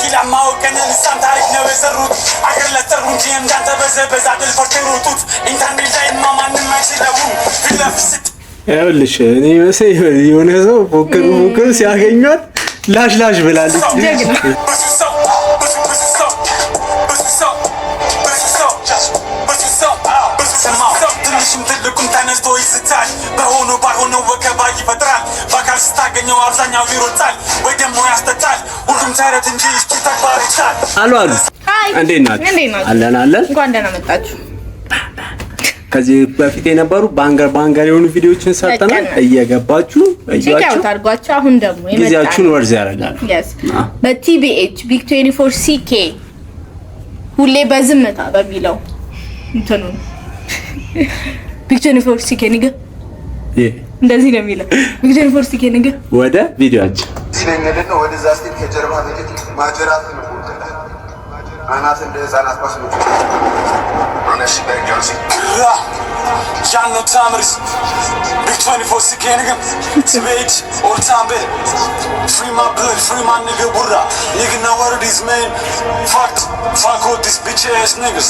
ቢቂላ ማወቀን ልሳን ታሪክ ነው የሰሩት አገር ለጠሩ እንጂ እንዳንተ በዘበዛ ድል ፈርተሩት ኢንተርኔት ላይ ማንም አይችለውም ፊት ለፊት ይኸውልሽ እኔ መሰለኝ የሆነ ሰው ፎክር ሲያገኟት ላሽ ብላለች። ትንሽም ትልቁም ተነስቶ ይስታል በሆኖ ባልሆነ ወከባ ይፈጥራል በአካል ስታገኘው አብዛኛው ይሮጣል ወይ ደግሞ ያስጠጣል ሁሉም ተረት እንጂ እስኪ ተግባር ይቻል አሉ እንዴት ናችሁ? አለን እንኳን ደህና መጣችሁ። ከዚህ በፊት የነበሩ ባንገር የሆኑ ቪዲዮዎችን ሰርተናል። እየገባችሁ ታርጓችሁ አሁን ደግሞ ጊዜያችሁን ወርዝ ያደርጋል። በቲቢኤች ቢግ 24 ሲኬ ሁሌ በዝምታ በሚለው እንትኑ ቢግ 24 ሲኬ ንገ እንደዚህ ነው የሚለው ቢግ 24 ሲኬ ንገ ወደ ቪዲዮአችን ሲነገደን ወደ ዛስቲን ከጀርባ ተጀት ማጀራት ነው አናት እንደ ህፃናት ኳስ ነው ሆነሽ በጋዚ ጃኖ ታምርስ ቢግ 24 ሲኬ ንገ ትቤት ኦል ታይም ቢት free my blood free my nigga burra nigga know what it is man fuck all these bitch ass niggas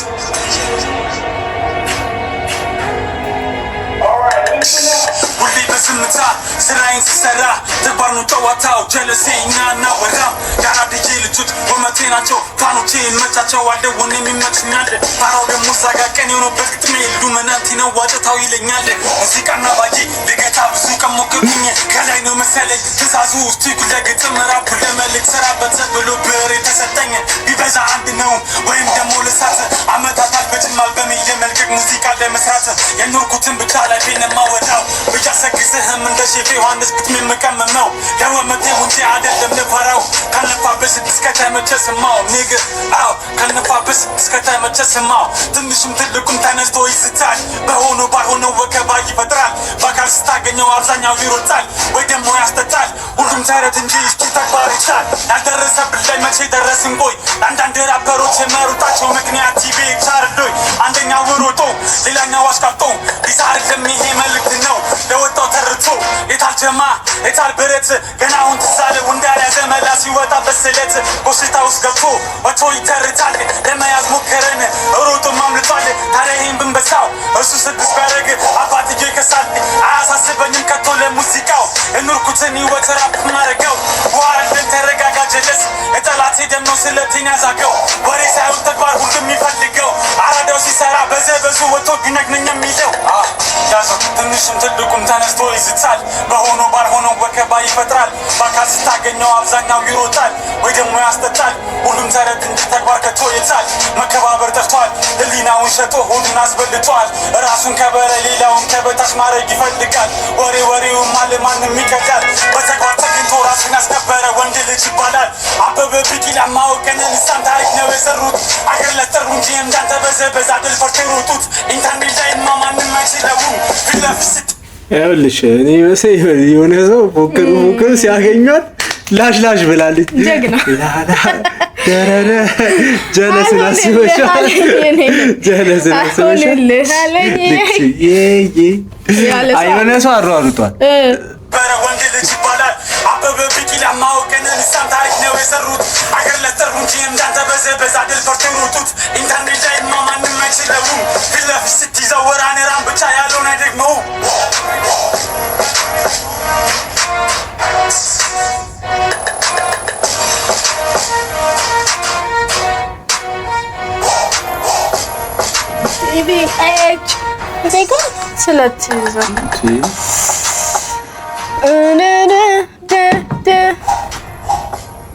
ሁሌ በዝምታ ስራዬን ስሰራ ተግባር ነው ጨዋታው ጀለሴኛ እናወራ ያራድዬ ልጆች ወመቴ ናቸው ፋኖቼ መቻቸው አደውን የሚመችኛል ፋራው ደግሞ ዛጋ ቀን የሆነበት ግጥሜ ሉመናንቲ ነው ዋጨታው ይለኛል ሙዚቃና ባዬ ልገታ ብዙ ቀሞክብኝ ከላይ ነው መሰለኝ ትእዛዙ ውስጥ ለግጥም ራፕ ለመልክ ሰራበት ብሎ ብር የተሰጠኝ ቢበዛ አንድ ነው ወይም ደግሞ ልሳት አመታት አልፈጅማል በሚል መልቀቅ ሙዚቃ ለመስራት የኖርኩትን ብቻ ላይ ቤነማወዳው ብያሰግስህም እንደ ሼፍ ዮሐንስ ግጥሜ የምቀመመው ለወመቴ ውንቴ አይደለም ለፈራው ካለፋበት እስከተመቸ ስማው ኒግ አው ካለፋበት እስከተመቸ ስማው ትንሽም ትልቁም ተነስቶ ይስታል በሆኖ ባልሆነ ወከባ ይፈጥራል በአካል ስታገኘው አብዛኛው ይሮጣል ወይ ደግሞ ያስጠጣል ሁሉም ተረት እንጂ እስኪ ተግባር ይቻል ያልደረሰብን ላይ መቼ ደረስን ቆይ አንዳንድ ራፐሮች የመሩጣቸው ምክንያት ቲቪ ቻርዶይ አንደኛው ሮጦ ሌላኛው አሽቃብጦ ዲዛር ለሚሄ መልእክት ነው ለወጣው ተርቶ የታል ጀማ የታል ብረት ገና አሁን ትዛለ እንዳልያዘ መላ ሲወጣ በስለት በሽታ ውስጥ ገብቶ ወጥቶ ይተርታል ለመያዝ ሞከረን ሮጦ ማምልጧል ታዲያ ይህን ብንበሳው እሱ ስድስት ቢያደርግ አባትዬ ይከሳል አያሳስበኝም ከቶ ለሙዚቃው የኖርኩትን ህይወት ራፕ ማረገው በኋላለን ተረጋጋ ጀለስ የጠላቴ ደም ነው ስለቴን ያዛገው ወሬ ሳይሆን ተግባር ሁሉም ይፈልገው አራዳው ሲሰራ በዘበዙ ወጥቶ ቢነግነኝ የሚለው ያዘው ትንሽም ትልቁም ተነስቶ ይስታል በሆኖ ባልሆነው ወከባ ይፈጥራል በአካል ስታገኘው አብዛኛው ይሮጣል ወይ ደግሞ ያስጠጣል ሁሉም ተረት እንጂ ተግባር ከቶ ይታል መከባበር ጠፍቷል ህሊናውን ሸጦ ሆዱን አስበልጧል ራሱን ከበረ ሌላውን ከበታች ማድረግ ይፈልጋል ወሬውን ማንም ይከዳል በተግባር ተገኝቶ ራሱን ያስከበረ ወንድ ልጅ ይባላል አበበ ቢቂላ ማወቀን ልሳን ታሪክ ነው የሰሩት አገር ለጠሩ እንጂ እንዳንተ በዘበዛ ድል ፈርተሩት ኢንተርኔት ላይ ማንም አይችለውም ፊት ለፊት ይኸውልሽ እኔ መሰለኝ የሆነ ሰው ፎክር ሲያገኟት ላሽ ብላለች። ጀግና ደረረ ጀለስን አስበሻል አይሆነ ሰው አሯሩጧል በረ ወንድ ልጅ ይባላል አበበ ቢቂላ ማወቀን ልሳን ታሪክ ነው የሰሩት አገር ለጠሩ እንጂ እንዳንተ በዘበዛ ድል ፈርተሩት ኢንተርኔት ላይ ማንም አይችለውም ፊት ለፊት ስትይዘው ወራኔራን ብቻ ያለውን አይደግመውም TBH ዜጋ ስለትይዘ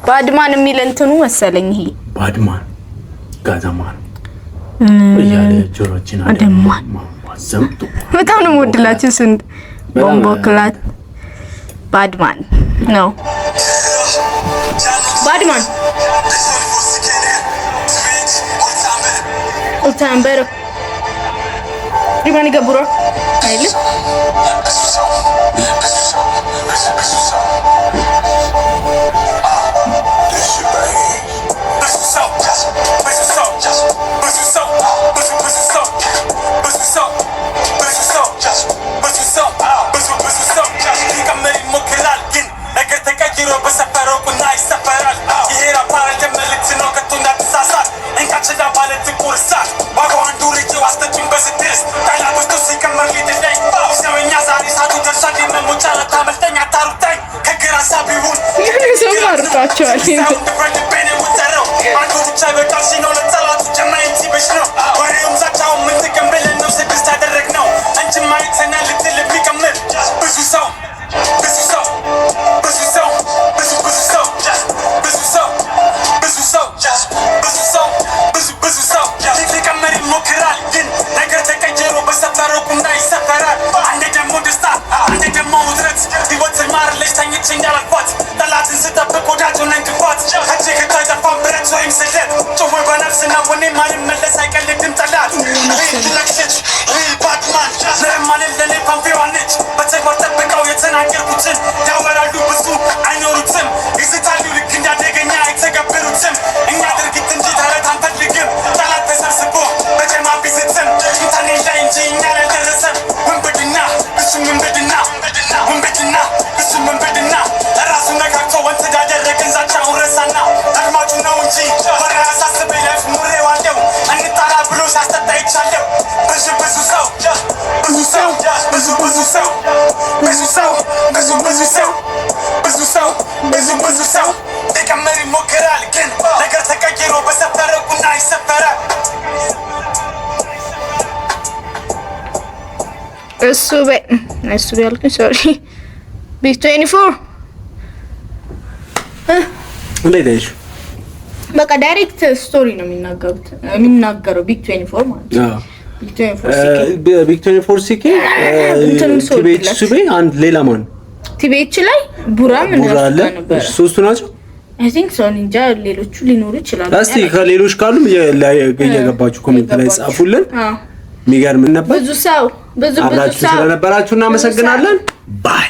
ባድማን የሚል እንትኑ መሰለኝ ይሄ ባድማን ጋዛማን እያለ ጆሮችን አደማን ዘምጡ በጣም ነው የምወድላችሁ ስንት ቦምቦክላት ባድማን ነው ባድማን ኦታምበር ሪማኒ ገቡራ አይል በሰፈረው ቁና ይሰፈራል ይሄ ራፓር እንደመልክ አክቹዋሊ እሱ ያልኩኝ ሶሪ ቢግ 24 እንዴት ነሽ? በቃ ዳይሬክት ስቶሪ ነው የሚናገረው ቢግ 24 ማለት ነው። ቢግ 24 ሲኬ ቲቤት ሱቤ አንድ ሌላ ማን ቲቤት ላይ ቡራ ነበር። ሶስቱ ናቸው አይ ቲንክ ሶ እንጃ ሌሎቹ ሊኖሩ ይችላሉ። እስቲ ከሌሎች ካሉም የገባችሁ ኮሜንት ላይ ጻፉልን። የሚገርም ነበር። ብዙ ሰው ስለነበራችሁ እናመሰግናለን። ባይ